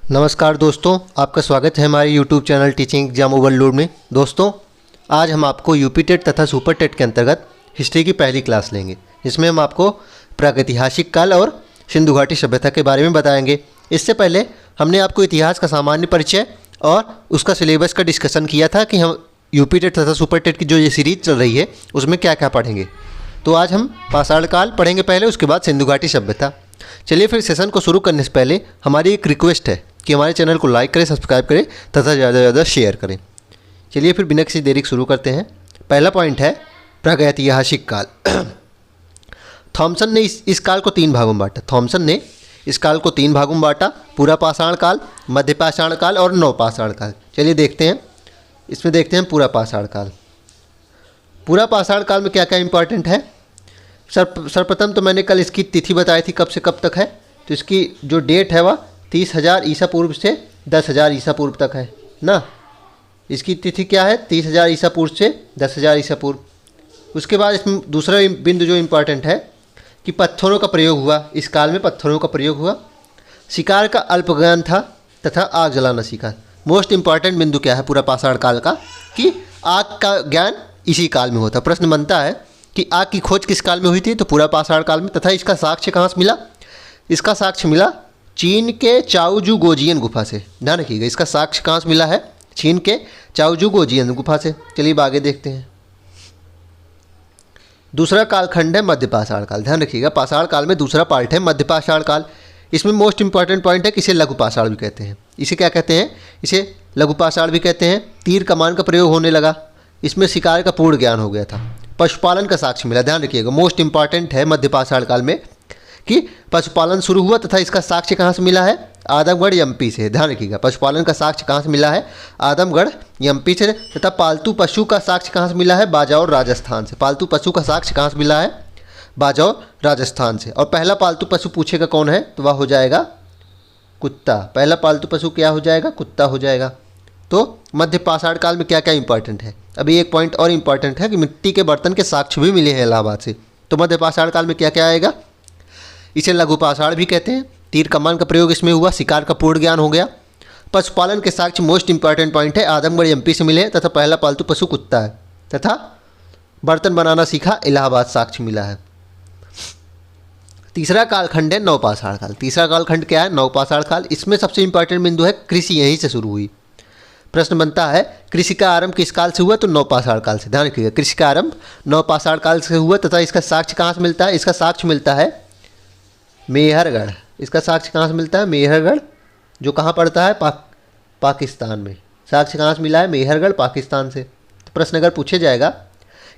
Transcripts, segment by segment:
नमस्कार दोस्तों, आपका स्वागत है हमारे YouTube channel teaching exam overload में। दोस्तों, आज हम आपको यूपी टेट तथा सुपर टेट के अंतर्गत हिस्ट्री की पहली क्लास लेंगे, जिसमें हम आपको प्रागैतिहासिक काल और सिंधु घाटी सभ्यता के बारे में बताएंगे। इससे पहले हमने आपको इतिहास का सामान्य परिचय और उसका सिलेबस का डिस्कशन किया था कि हम यूपी टेट तथा सुपर टेट की जो ये सीरीज चल रही है उसमें क्या क्या पढ़ेंगे। तो आज हम पाषाण काल पढ़ेंगे पहले, उसके बाद सिंधु घाटी सभ्यता। चलिए फिर सेशन को शुरू करने से पहले हमारी एक रिक्वेस्ट है कि हमारे चैनल को लाइक करें, सब्सक्राइब करें तथा ज़्यादा से ज़्यादा शेयर करें। चलिए फिर बिना किसी देरी शुरू करते हैं। पहला पॉइंट है प्रागैतिहासिक काल। थॉमसन ने इस काल को 3 भागों में बांटा। थॉमसन ने इस काल को 3 भागों में बांटा: पूरा पाषाण काल, मध्य पाषाण काल और नवपाषाण काल। चलिए देखते हैं, इसमें देखते हैं पूरा पाषाण काल। पूरा पाषाण काल में क्या क्या इंपॉर्टेंट है। सर्वप्रथम तो मैंने कल इसकी तिथि बताई थी कब से कब तक है, तो इसकी जो डेट है वह 30,000 ईसा पूर्व से 10,000 ईसा पूर्व तक है ना। इसकी तिथि क्या है? 30,000 ईसा पूर्व से 10,000 ईसा पूर्व। उसके बाद इसमें दूसरा बिंदु जो इम्पॉर्टेंट है कि पत्थरों का प्रयोग हुआ। इस काल में पत्थरों का प्रयोग हुआ। शिकार का अल्प ज्ञान था तथा आग जलाना सीखा। मोस्ट इम्पॉर्टेंट बिंदु क्या है पूरा पाषाण काल का, कि आग का ज्ञान इसी काल में होता। प्रश्न बनता है कि आग की खोज किस काल में हुई थी, तो पूरा पाषाण काल में। तथा इसका साक्ष्य कहाँ से मिला? इसका साक्ष्य मिला चीन के चाओजू गोजियन गुफा से। ध्यान रखिएगा, इसका साक्ष्य कहाँ से मिला है? चीन के चाओजू गोजियन गुफा से। चलिए अब आगे देखते हैं। दूसरा कालखंड है मध्य पाषाण काल। ध्यान रखिएगा, पाषाण काल में दूसरा पार्ट है मध्य पाषाण काल। इसमें मोस्ट इंपॉर्टेंट पॉइंट है कि इसे लघु पाषाण भी कहते हैं। इसे क्या कहते हैं? इसे लघु पाषाण भी कहते हैं। तीर कमान का प्रयोग होने लगा। इसमें शिकार का पूर्ण ज्ञान हो गया था। पशुपालन का साक्ष्य मिला। ध्यान रखिएगा, मोस्ट इंपॉर्टेंट है मध्य पाषाण काल में कि पशुपालन शुरू हुआ तथा इसका साक्ष्य कहाँ से मिला है? आदमगढ़ एमपी से। ध्यान रखिएगा, पशुपालन का साक्ष्य कहाँ से मिला है? आदमगढ़ एमपी से। तथा पालतू पशु का साक्ष्य कहाँ से मिला है? बाजौर राजस्थान से। पालतू पशु का साक्ष्य कहाँ से मिला है? बाजौर राजस्थान से। और पहला पालतू पशु पूछेगा कौन है, तो वह हो जाएगा कुत्ता। पहला पालतू पशु क्या हो जाएगा? कुत्ता हो जाएगा। तो मध्य पाषाण काल में क्या क्या इंपॉर्टेंट है? अभी एक पॉइंट और इंपॉर्टेंट है कि मिट्टी के बर्तन के साक्ष्य भी मिले हैं इलाहाबाद से। तो मध्य पाषाण काल में क्या क्या आएगा? इसे लघु पाषाण भी कहते हैं। तीर कमान का प्रयोग इसमें हुआ। शिकार का पूर्ण ज्ञान हो गया। पशुपालन के साक्ष्य मोस्ट इंपॉर्टेंट पॉइंट है, आदमगढ़ एमपी से मिले हैं तथा पहला पालतू पशु कुत्ता है। तथा बर्तन बनाना सीखा, इलाहाबाद साक्ष्य मिला है। तीसरा कालखंड है नवपाषाण काल। तीसरा कालखंड क्या है? नवपाषाण काल। इसमें सबसे इंपॉर्टेंट बिंदु है कृषि, यहीं से शुरू हुई। प्रश्न बनता है कृषि का आरंभ किस काल से हुआ, तो नवपाषाण काल से। ध्यान रखिएगा, कृषि का आरंभ नवपाषाण काल से हुआ। तथा इसका साक्ष्य कहाँ से मिलता है? इसका साक्ष्य मिलता है मेहरगढ़। इसका साक्ष्य कहाँ से मिलता है? मेहरगढ़, जो कहाँ पड़ता है? पाकिस्तान में। साक्ष्य कहाँ से मिला है? मेहरगढ़, पाकिस्तान से। तो प्रश्न अगर पूछे जाएगा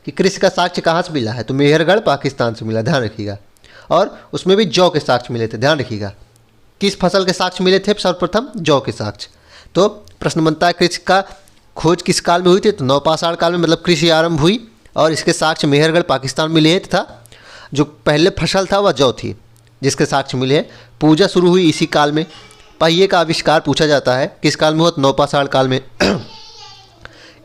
कि कृषि का साक्ष्य कहाँ से मिला है, तो मेहरगढ़, पाकिस्तान से मिला। ध्यान रखिएगा। और उसमें भी जौ के साक्ष्य मिले थे। ध्यान रखिएगा, किस फसल के साक्ष्य मिले थे? सर्वप्रथम जौ के साक्ष्य। तो प्रश्न बनता है कृषि का खोज किस काल में हुई थी, तो नवपाषाण काल में। मतलब कृषि आरंभ हुई और इसके साक्ष्य मेहरगढ़, पाकिस्तान मिले हैं। तथा जो पहले फसल था वह जौ थी, जिसके साक्ष्य मिले हैं। पूजा शुरू हुई इसी काल में। पहिए का आविष्कार पूछा जाता है किस काल में हुआ, तो नवपाषाण काल में।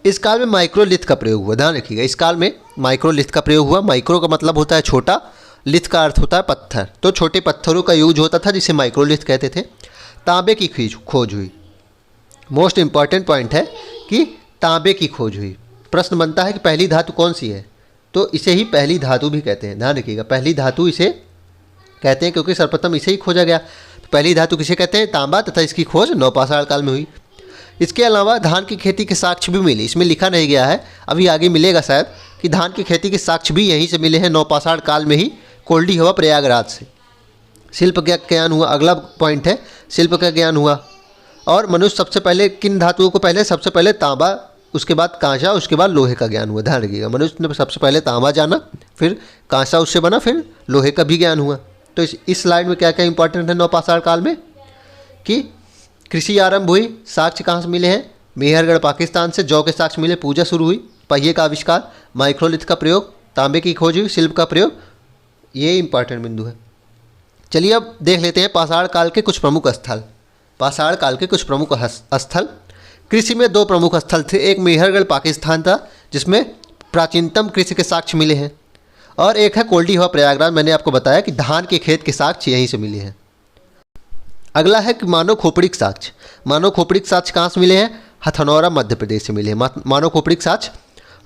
इस काल में माइक्रोलिथ का प्रयोग हुआ। ध्यान रखिएगा, इस काल में माइक्रोलिथ का प्रयोग हुआ। माइक्रो का मतलब होता है छोटा, लिथ का अर्थ होता है पत्थर। तो छोटे पत्थरों का यूज होता था, जिसे माइक्रोलिथ कहते थे। तांबे की खोज हुई। मोस्ट इंपॉर्टेंट पॉइंट है कि तांबे की खोज हुई। प्रश्न बनता है कि पहली धातु कौन सी है, तो इसे ही पहली धातु भी कहते हैं। ध्यान रखिएगा, पहली धातु इसे कहते हैं क्योंकि सर्वप्रथम इसे ही खोजा गया। तो पहली धातु किसे कहते हैं? तांबा। तथा इसकी खोज नवपाषाण काल में हुई। इसके अलावा धान की खेती के साक्ष्य भी मिले। इसमें लिखा नहीं गया है, अभी आगे मिलेगा शायद, कि धान की खेती के साक्ष्य भी यहीं से मिले हैं, नवपाषाण काल में ही। कोल्डी हुआ प्रयागराज से। शिल्प का ज्ञान हुआ। अगला पॉइंट है शिल्प का ज्ञान हुआ। और मनुष्य सबसे पहले किन धातुओं को पहले? सबसे पहले तांबा, उसके बाद कांसा, उसके बाद लोहे का ज्ञान हुआ। ध्यान रखिएगा, मनुष्य ने सबसे पहले तांबा जाना, फिर कांसा उससे बना, फिर लोहे का भी ज्ञान हुआ। तो इस स्लाइड में क्या क्या इंपॉर्टेंट है नवपाषाण काल में? कि कृषि आरंभ हुई। साक्ष्य कहाँ से मिले हैं? मेहरगढ़, पाकिस्तान से। जौ के साक्ष्य मिले। पूजा शुरू हुई। पहिए का आविष्कार। माइक्रोलिथ का प्रयोग। तांबे की खोज हुई। शिल्प का प्रयोग। ये इंपॉर्टेंट बिंदु है। चलिए अब देख लेते हैं पाषाण काल के कुछ प्रमुख स्थल। पाषाण काल के कुछ प्रमुख स्थल। कृषि में 2 प्रमुख स्थल थे। एक मेहरगढ़, पाकिस्तान था, जिसमें प्राचीनतम कृषि के साक्ष्य मिले हैं। और एक है कोल्डी हुआ प्रयागराज। मैंने आपको बताया कि धान के खेत के साक्ष्य यहीं से मिले हैं। अगला है कि मानव खोपड़िक साक्ष्य। मानव खोपड़िक साक्ष्य कहाँ से मिले हैं? हथनौरा मध्य प्रदेश से मिले हैं। मानव खोपड़िक साक्ष्य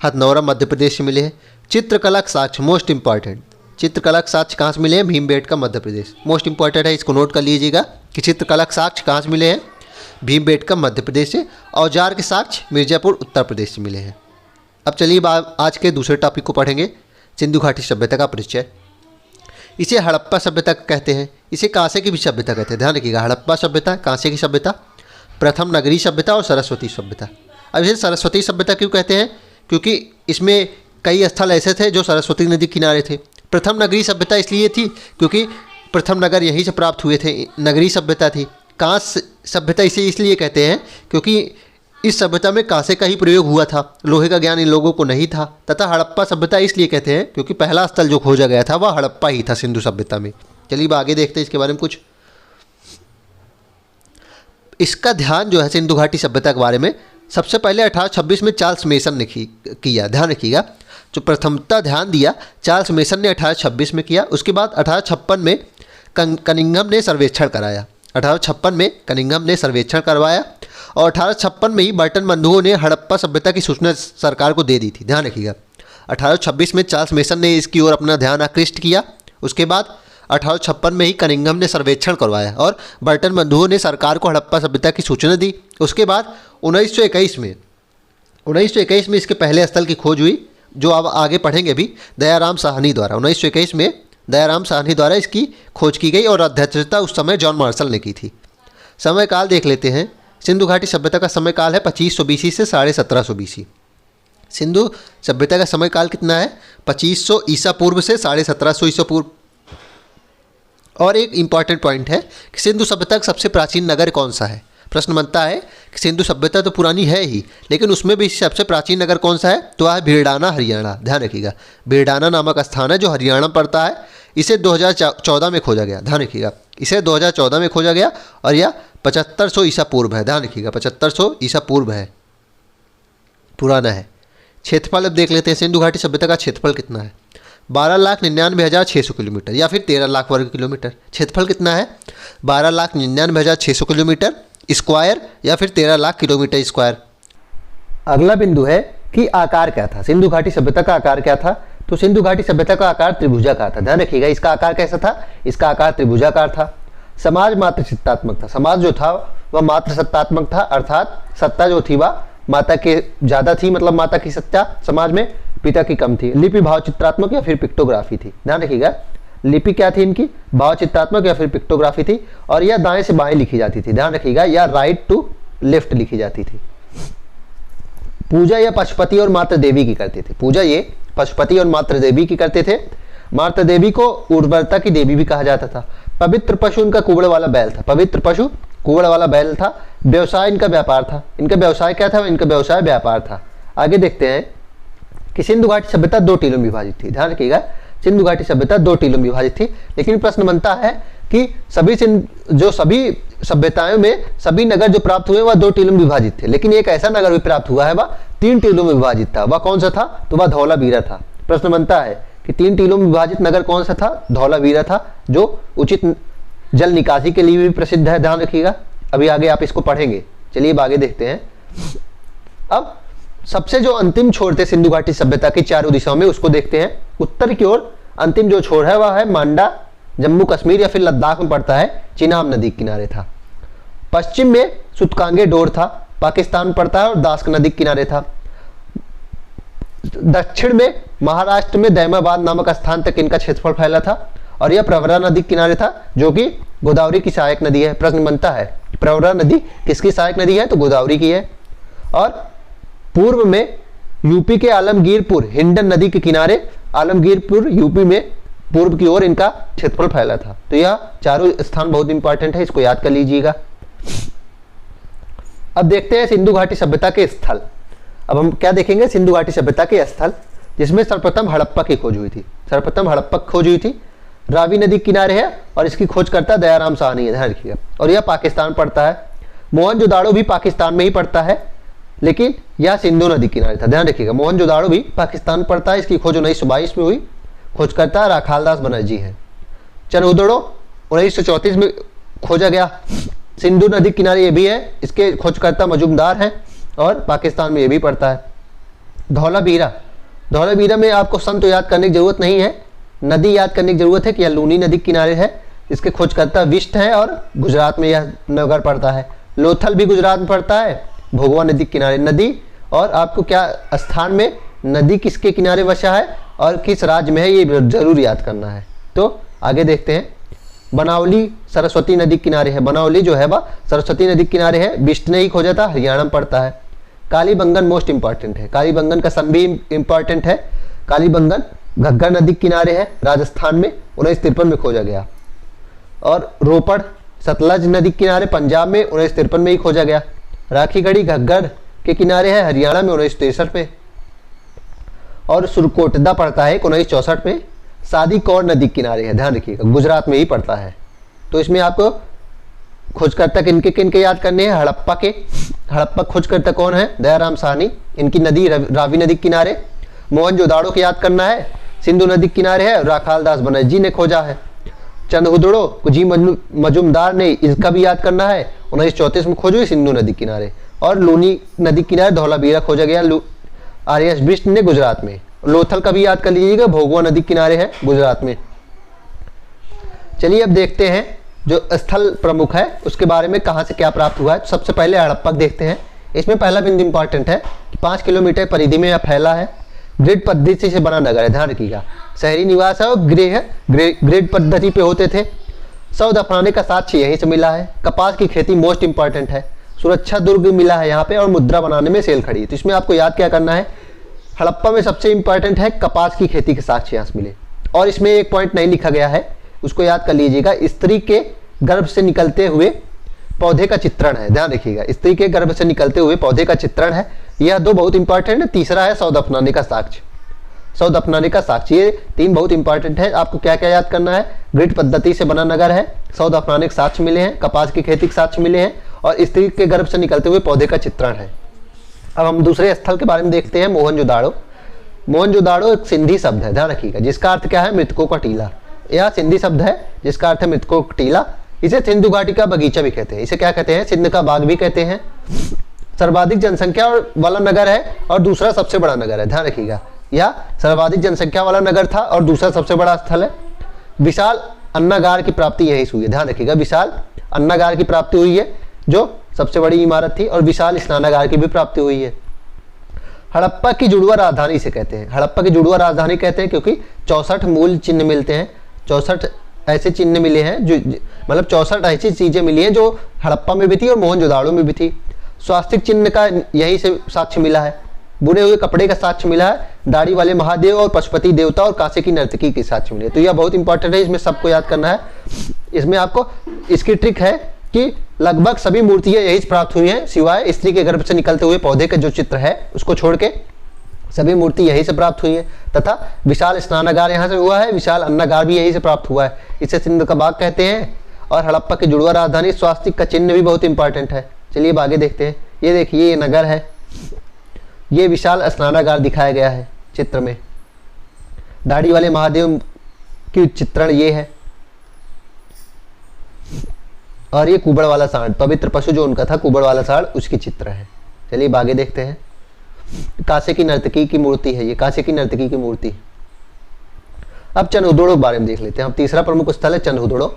हथनौरा मध्य प्रदेश से मिले हैं। चित्रकला के साक्ष्य मोस्ट इंपॉर्टेंट, चित्रकला के साक्ष्य कहाँ से मिले हैं? भीमबेटका मध्य प्रदेश। मोस्ट इंपॉर्टेंट है, इसको नोट कर लीजिएगा कि चित्रकला के साक्ष्य कहाँ से मिले हैं? भीमबेटका मध्य प्रदेश से। औजार के साक्ष्य मिर्ज़ापुर उत्तर प्रदेश से मिले हैं। अब चलिए आज के दूसरे टॉपिक को पढ़ेंगे, सिंधु घाटी सभ्यता का परिचय। इसे हड़प्पा सभ्यता कहते हैं, इसे कांसे की भी सभ्यता कहते हैं। ध्यान रखिएगा, हड़प्पा सभ्यता, कांसे की सभ्यता, प्रथम नगरी सभ्यता और सरस्वती सभ्यता। अब इसे सरस्वती सभ्यता क्यों कहते हैं? क्योंकि इसमें कई स्थल ऐसे थे जो सरस्वती नदी किनारे थे। प्रथम नगरी सभ्यता इसलिए थी क्योंकि प्रथम नगर यहीं से प्राप्त हुए थे, नगरी सभ्यता थी। कांस्य सभ्यता इसे इसलिए कहते हैं क्योंकि इस सभ्यता में कांसे का ही प्रयोग हुआ था, लोहे का ज्ञान इन लोगों को नहीं था। तथा हड़प्पा सभ्यता इसलिए कहते हैं क्योंकि पहला स्थल जो खोजा गया था वह हड़प्पा ही था सिंधु सभ्यता में। चलिए आगे देखते हैं इसके बारे में कुछ। इसका ध्यान जो है सिंधु घाटी सभ्यता के बारे में सबसे पहले 1826 में चार्ल्स मेसन ने किया। ध्यान रखिएगा, जो प्रथमता ध्यान दिया चार्ल्स मेसन ने 1826 में किया। उसके बाद 1856 में कनिंघम ने सर्वेक्षण कराया। 1856 में कनिंघम ने सर्वेक्षण करवाया और 1856 में ही बर्टन बंधुओं ने हड़प्पा सभ्यता की सूचना सरकार को दे दी थी। ध्यान रखिएगा, 1826 में चार्ल्स मेसन ने इसकी ओर अपना ध्यान आकृष्ट किया। उसके बाद 1856 में ही कनिंघम ने सर्वेक्षण करवाया और बर्टन बंधुओं ने सरकार को हड़प्पा सभ्यता की सूचना दी। उसके बाद 1921 में इसके पहले स्थल की खोज हुई, जो अब आगे पढ़ेंगे भी, दयाराम साहनी द्वारा। 1921 में दयाराम साहनी द्वारा इसकी खोज की गई और अध्यक्षता उस समय जॉन मार्शल ने की थी। समय काल देख लेते हैं। सिंधु घाटी सभ्यता का समय काल है 2500 BC से 1750 BC। सिंधु सभ्यता का समय काल कितना है? 2500 ईसा पूर्व से 1750 ईसा पूर्व। और एक इम्पॉर्टेंट पॉइंट है कि सिंधु सभ्यता का सबसे प्राचीन नगर कौन सा है? प्रश्न बनता है कि सिंधु सभ्यता तो पुरानी है ही, लेकिन उसमें भी सबसे प्राचीन नगर कौन सा है? तो वह है भीड़ाना, हरियाणा। ध्यान रखिएगा, भीड़ाना नामक स्थान है जो हरियाणा में पड़ता है। इसे 2014 में खोजा गया। ध्यान रखिएगा, इसे 2014 में खोजा गया और यह 7500 ईसा पूर्व है। ध्यान रखिएगा, 7500 ईसा पूर्व है, पुराना है। क्षेत्रफल अब देख लेते हैं, सिंधु घाटी सभ्यता का क्षेत्रफल कितना है? 12,99,600 किलोमीटर या फिर 13 लाख वर्ग किलोमीटर। क्षेत्रफल कितना है? 12,99,600 किलोमीटर स्क्वायर या फिर 13 लाख किलोमीटर स्क्वायर। अगला बिंदु है कि आकार क्या था? सिंधु घाटी सभ्यता का आकार क्या था? तो सिंधु घाटी सभ्यता का आकार त्रिभुजाकार था। ध्यान रखिएगा, इसका आकार कैसा था? इसका आकार त्रिभुजाकार था। समाज मात्र सत्तात्मक था। समाज जो था वह मात्र सत्तात्मक था, अर्थात सत्ता जो थी वह माता के ज़्यादा थी, मतलब माता की सत्ता समाज में, पिता की कम थी। लिपि भाव चित्रात्मक या फिर पिक्टोग्राफी थी। ध्यान रखिएगा, लिपि क्या थी इनकी? भाव चित्रात्मक या फिर पिक्टोग्राफी थी। और यह दाएं से बाएं लिखी जाती थी। ध्यान रखिएगा, या राइट टू लेफ्ट लिखी जाती थी। पूजा या पशुपति और मातृ देवी की करते थे। पूजा ये पशुपति और मातृ देवी की करते थे। मातृ देवी को उर्वरता की देवी भी कहा जाता था। पवित्र पशु इनका कुबड़ वाला बैल था। पवित्र पशु कुबड़ वाला बैल था। व्यवसाय इनका व्यापार था। इनका व्यवसाय क्या था? इनका व्यवसाय व्यापार था। आगे देखते हैं कि सिंधु घाटी सभ्यता 2 टीलों में विभाजित थी। ध्यान रखिएगा, सिंधु घाटी सभ्यता 2 टीलों में विभाजित थी। लेकिन प्रश्न बनता है कि सभी सभ्यताओं में सभी नगर जो प्राप्त हुए वह 2 टीलों में विभाजित थे, लेकिन एक ऐसा नगर भी प्राप्त हुआ है वह 3 टीलों में विभाजित था। वह कौन सा था? तो वह धौलावीरा था। प्रश्न बनता है कि 3 टीलों में विभाजित नगर कौन सा था? धौलावीरा था, जो उचित जल निकासी के लिए भी प्रसिद्ध है। ध्यान रखिएगा, अभी आगे आप इसको पढ़ेंगे। चलिए अब आगे देखते हैं। अब सबसे जो अंतिम छोर थे सिंधु घाटी सभ्यता की चारों दिशाओं में, उसको देखते हैं। उत्तर की ओर अंतिम जो छोर है वह है मांडा, जम्मू कश्मीर या फिर लद्दाख में पड़ता है, चिनाब नदी के किनारे था। पश्चिम में सुतकांगे डोर था, पाकिस्तान में पड़ता है और दास्क नदी के किनारे था। दक्षिण में महाराष्ट्र में दैमाबाद नामक स्थान तक इनका क्षेत्रफल फैला था और यह प्रवरा नदी के किनारे था, जो कि गोदावरी की सहायक नदी है। प्रश्न बनता है प्रवरा नदी किसकी सहायक नदी है? तो गोदावरी की है। और पूर्व में यूपी के आलमगीरपुर हिंडन नदी के किनारे, आलमगीरपुर यूपी में पूर्व की ओर इनका क्षेत्रफल फैला था। तो यह चारों स्थान बहुत इंपॉर्टेंट है, इसको याद कर लीजिएगा। अब देखते हैं सिंधु घाटी सभ्यता के स्थल। अब हम क्या देखेंगे? सिंधु घाटी सभ्यता के स्थल, जिसमें सर्वप्रथम हड़प्पा की खोज हुई थी। सर्वप्रथम हड़प्पा की खोज हुई थी, रावी नदी किनारे है और इसकी खोज करता दयाराम साहनी है। ध्यान रखिएगा, और यह पाकिस्तान पड़ता है। मोहनजोदाड़ो भी पाकिस्तान में ही पड़ता है, लेकिन यह सिंधु नदी किनारे था। ध्यान रखिएगा, मोहनजोदाड़ो भी पाकिस्तान पड़ता है। इसकी खोज 1922 में हुई। खोजकर्ता राखालदास बनर्जी है। चनहुदड़ो 1934 में खोजा गया। सिंधु नदी किनारे ये भी है, इसके खोजकर्ता मजूमदार हैं और पाकिस्तान में ये भी पड़ता है। धौलावीरा, धौलावीरा में आपको सन तो याद करने की जरूरत नहीं है, नदी याद करने की जरूरत है कि यह लूनी नदी किनारे है। इसके खोजकर्ता विष्ट हैं और गुजरात में यह नगर पड़ता है। लोथल भी गुजरात में पड़ता है, भोगवा नदी किनारे। नदी और आपको क्या स्थान में नदी किसके किनारे बसा है और किस राज्य में है, ये जरूर याद करना है। तो आगे देखते हैं। बनावली सरस्वती नदी किनारे है, बनावली जो है वह सरस्वती नदी किनारे है, बिष्ट ने ही खोजा था, हरियाणा में पड़ता है। कालीबंगन मोस्ट इंपॉर्टेंट है, कालीबंगन का सन भी इंपॉर्टेंट है। कालीबंगन घग्गर नदी किनारे है, राजस्थान में 1953 में खोजा गया। और रोपड़ सतलज नदी किनारे पंजाब में 1953 में ही खोजा गया। राखीगढ़ी घग्गर के किनारे है, हरियाणा में 1963 में। और सुरकोटदा पड़ता है 1964 में। सादी कौर नदी किनारे है, ध्यान रखिएगा, गुजरात में ही पड़ता है। तो इसमें आपको खोजकर्ता किनके याद करने हैं, हड़प्पा के। हड़प्पा खोजकर्ता कौन है, दयाराम साहनी, इनकी नदी रावी नदी किनारे। मोहनजोदाड़ो को याद करना है, सिंधु नदी किनारे है, राखाल दास बनर्जी ने खोजा है। चंदहुदड़ो कुजी मजूमदार ने, इसका भी याद करना है, 1934 में खोजी सिंधु नदी किनारे। और लूनी नदी किनारे धौलावीरा खोजा गया आर्यस बिष्ट ने, गुजरात में। लोथल का भी याद कर लीजिएगा, भोगवा नदी किनारे है, गुजरात में। चलिए अब देखते हैं जो स्थल प्रमुख है उसके बारे में, कहाँ से क्या प्राप्त हुआ है। सबसे पहले हड़प्पा देखते हैं। इसमें पहला बिंदु इंपॉर्टेंट है कि 5 किलोमीटर परिधि में यह फैला है। ग्रिड पद्धति से बना नगर है, ध्यान रखिएगा। शहरी निवास है और ग्रिड पद्धति पे होते थे। शव दफनाने का साक्ष्य यहीं से मिला है। कपास की खेती मोस्ट इंपॉर्टेंट है। सुरक्षा दुर्ग मिला है यहाँ पे, और मुद्रा बनाने में सेल खड़ी है। तो इसमें आपको याद क्या करना है, हड़प्पा में सबसे इंपॉर्टेंट है कपास की खेती के साक्ष्य यहाँ से मिले। और इसमें एक पॉइंट नहीं लिखा गया है, उसको याद कर लीजिएगा। स्त्री के गर्भ से निकलते हुए पौधे का चित्रण है, ध्यान रखिएगा। स्त्री के गर्भ से निकलते हुए पौधे का चित्रण है, यह 2 बहुत इंपॉर्टेंट है। तीसरा है शव दफनाने का साक्ष्य, शव दफनाने का साक्ष्य। ये 3 बहुत इंपॉर्टेंट है। आपको क्या क्या याद करना है, ग्रिड पद्धति से बना नगर है, शव दफनाने के साक्ष्य मिले हैं, कपास की खेती के साक्ष्य मिले हैं, और स्त्री के गर्भ से निकलते हुए पौधे का चित्रण है। अब हम दूसरे स्थल के बारे में देखते हैं, मोहनजोदाड़ो। मोहनजोदाड़ो एक सिंधी शब्द है, ध्यान रखिएगा, जिसका अर्थ क्या है, मृतकों का टीला। यह सिंधी शब्द है जिसका अर्थ है मृतकों का टीला। इसे सिंधु घाटी का बगीचा भी कहते हैं। इसे क्या कहते हैं, सिंध का बाग भी कहते हैं। सर्वाधिक जनसंख्या वाला नगर है और दूसरा सबसे बड़ा नगर है, ध्यान रखिएगा। यह सर्वाधिक जनसंख्या वाला नगर था और दूसरा सबसे बड़ा स्थल है। विशाल अन्नागार की प्राप्ति यहीं से हुई है, ध्यान रखिएगा। विशाल अन्नागार की प्राप्ति हुई है, जो सबसे बड़ी इमारत थी, और विशाल स्नानागार की भी प्राप्ति हुई है। हड़प्पा की जुड़वा राजधानी इसे कहते हैं। हड़प्पा की जुड़वा राजधानी कहते हैं क्योंकि 64 मूल चिन्ह मिलते हैं। 64 ऐसे चिन्ह मिले हैं जो, मतलब 64 ऐसी चीजें मिली हैं जो हड़प्पा में भी थी और मोहनजोदाड़ो में भी थी। स्वास्तिक चिन्ह का यहीं से साक्ष्य मिला है। बुने हुए कपड़े का साक्ष्य मिला है। दाढ़ी वाले महादेव और पशुपति देवता और कांसे की नर्तकी के साक्ष्य मिले। तो यह बहुत इंपॉर्टेंट है, इसमें सबको याद करना है। इसमें आपको इसकी ट्रिक है कि लगभग सभी मूर्तियां यही से प्राप्त हुई हैं, सिवाय स्त्री के गर्भ से निकलते हुए पौधे का जो चित्र है उसको छोड़ के सभी मूर्ति यहीं से प्राप्त हुई है। तथा विशाल स्नानागार यहाँ से हुआ है, विशाल अन्नागार भी यहीं से प्राप्त हुआ है। इसे सिंध का बाग कहते हैं। और हड़प्पा की जुड़वा राजधानी स्वास्तिक का चिन्ह भी बहुत इंपॉर्टेंट है। चलिए अब आगे देखते हैं। ये देखिए, ये नगर है, ये विशाल स्नानागार दिखाया गया है चित्र में। दाढ़ी वाले महादेव की चित्रण ये है, और ये कुबड़ वाला सांड, पवित्र पशु जो उनका था कुबड़ वाला सांड, उसकी चित्र है। चलिए आगे देखते हैं। कांसे की नर्तकी की मूर्ति है, ये कांसे की नर्तकी की मूर्ति। अब चंदहुदड़ो के बारे में देख लेते हैं। अब तीसरा प्रमुख स्थल है चंदहुदड़ो।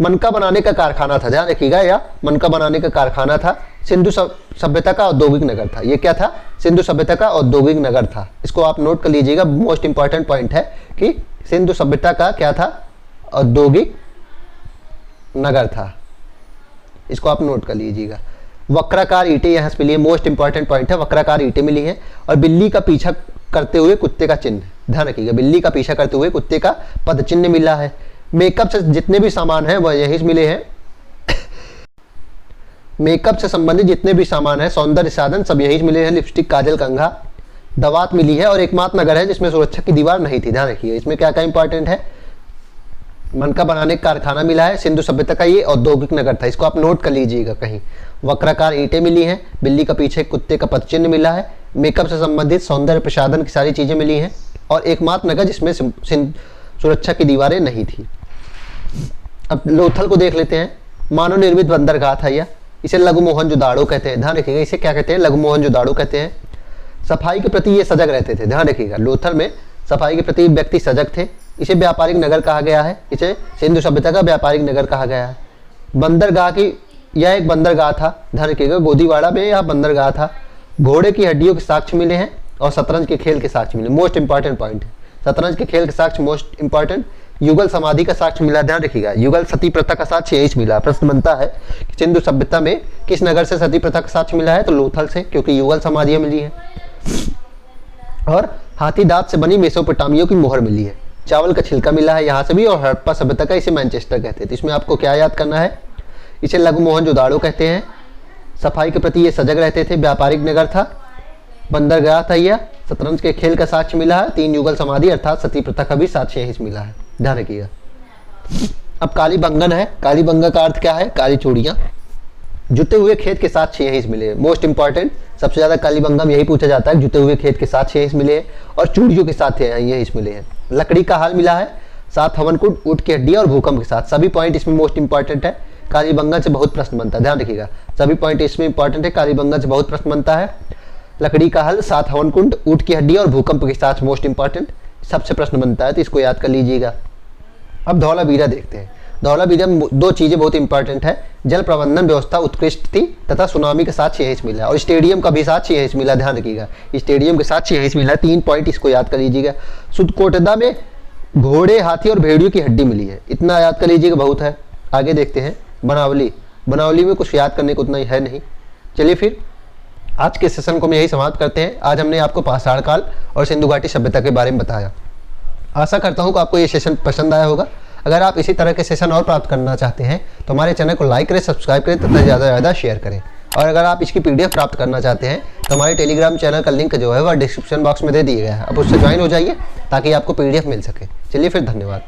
मनका बनाने का कारखाना था, ध्यान रखिएगा, या मनका बनाने का कारखाना था। सिंधु सभ्यता का औद्योगिक नगर था। ये क्या था, सिंधु सभ्यता का औद्योगिक नगर था। इसको आप नोट कर लीजिएगा, मोस्ट इंपॉर्टेंट पॉइंट है कि सिंधु सभ्यता का क्या था, औद्योगिक नगर था। इसको आप नोट कर लीजिएगा। वक्राकार ईंटें यहाँ से मिली है, मोस्ट इंपॉर्टेंट पॉइंट है, वक्राकार ईंटें मिली हैं। और बिल्ली का पीछा करते हुए कुत्ते का चिन्ह, ध्यान रखिएगा, बिल्ली का पीछा करते हुए कुत्ते का पद चिन्ह मिला है। मेकअप से जितने भी सामान हैं वह यहीं से मिले हैं। मेकअप से संबंधित जितने भी सामान हैं, सौंदर्य साधन, सब यहीं से मिले हैं। लिपस्टिक, काजल, कंघा, दवात मिली है। और एकमात्र नगर है जिसमें सुरक्षा की दीवार नहीं थी, ध्यान रखिए। इसमें क्या क्या इंपॉर्टेंट है, मनका बनाने का कारखाना मिला है, सिंधु सभ्यता का ये औद्योगिक नगर था। इसको आप नोट कर लीजिएगा कहीं। वक्राकार ईंटें मिली हैं, बिल्ली का पीछे कुत्ते का पद चिन्ह मिला है, मेकअप से संबंधित सौंदर्य प्रसाधन की सारी चीजें मिली हैं, और एकमात्र नगर जिसमें सुरक्षा की दीवारें नहीं थी। अब लोथल को देख लेते हैं। मानव निर्मित बंदरगाह था यह। इसे लघु मोहनजोदाड़ो कहते हैं, ध्यान रखिएगा, इसे क्या कहते हैं, लघु मोहनजोदाड़ो कहते हैं। सफाई के प्रति ये सजग रहते थे, ध्यान रखिएगा, लोथल में सफाई के प्रति व्यक्ति सजग थे। इसे व्यापारिक नगर कहा गया है, इसे सिंधु सभ्यता का व्यापारिक नगर कहा गया है। बंदरगाह की, यह एक बंदरगाह था, ध्यान रखिएगा, गोदीवाड़ा में यह बंदरगाह था। घोड़े की हड्डियों के साक्ष्य मिले हैं और शतरंज के खेल के साक्ष्य मिले, मोस्ट इंपॉर्टेंट पॉइंट है, शतरंज के खेल के साक्ष्य मोस्ट इंपॉर्टेंट। युगल समाधि का साक्ष्य मिला, ध्यान रखिएगा, युगल सती प्रथा का साक्ष्य यही मिला। प्रश्न बनता है कि सिंधु सभ्यता में किस नगर से सती प्रथा का साक्ष्य मिला है, तो लोथल से, क्योंकि युगल समाधियां मिली है। और हाथी दांत से बनी मेसोपोटामिया की मोहर मिली है। चावल का छिलका मिला है यहाँ से भी, और हड़प्पा सभ्यता का इसे मैनचेस्टर कहते हैं। तो इसमें आपको क्या याद करना है, इसे लघु मोहनजोदाड़ो कहते हैं। सफाई के प्रति ये सजग रहते थे, व्यापारिक नगर था, बंदरगाह था यह, शतरंज के खेल का साक्ष्य मिला है, 3 युगल समाधि अर्थात सती प्रथा का भी साक्ष्य यहीं से मिला है, ध्यान रखिएगा। अब कालीबंगन है, कालीबंगन का अर्थ क्या है, काली चूड़ियाँ। जुते हुए खेत के साक्ष्य यहीं से मिले, मोस्ट इंपॉर्टेंट, सबसे ज़्यादा कालीबंगम यही पूछा जाता है, जुते हुए खेत के साक्ष्य यहीं से मिले हैं, और चूड़ियों के साथ यहीं से मिले हैं। लकड़ी का हाल मिला है, 7 हवन कुंड, ऊँट की हड्डी और भूकंप के साथ, सभी पॉइंट इसमें मोस्ट इंपॉर्टेंट है। कालीबंगन से बहुत प्रश्न बनता है, ध्यान रखिएगा, सभी पॉइंट इसमें इंपॉर्टेंट है, कालीबंगन से बहुत प्रश्न बनता है। लकड़ी का हल, 7 हवन कुंड, ऊँट की हड्डी और भूकंप के साथ मोस्ट इंपॉर्टेंट, सबसे प्रश्न बनता है, तो इसको याद कर लीजिएगा। अब धौलावीरा देखते हैं। धौलावीरा में 2 चीज़ें बहुत इंपॉर्टेंट है, जल प्रबंधन व्यवस्था उत्कृष्ट थी तथा सुनामी के साथ यही मिला, और स्टेडियम का भी साथ यही मिला, ध्यान रखिएगा, स्टेडियम के साथ यही मिला। 3 पॉइंट इसको याद कर लीजिएगा। सुदकोटदा में घोड़े, हाथी और भेड़ियों की हड्डी मिली है, इतना याद कर लीजिएगा, बहुत है। आगे देखते हैं बनावली। बनावली में कुछ याद करने को उतना ही है नहीं। चलिए फिर आज के सेशन को हम यही समाप्त करते हैं। आज हमने आपको पाषाण काल और सिंधु घाटी सभ्यता के बारे में बताया। आशा करता हूँ कि आपको ये सेशन पसंद आया होगा। अगर आप इसी तरह के सेशन और प्राप्त करना चाहते हैं तो हमारे चैनल को लाइक करें, सब्सक्राइब करें तथा ज़्यादा से ज़्यादा शेयर करें। और अगर आप इसकी PDF प्राप्त करना चाहते हैं तो हमारे टेलीग्राम चैनल का लिंक जो है वह डिस्क्रिप्शन बॉक्स में दे दिया गया है, आप उससे ज्वाइन हो जाइए ताकि आपको PDF मिल सके। चलिए फिर, धन्यवाद।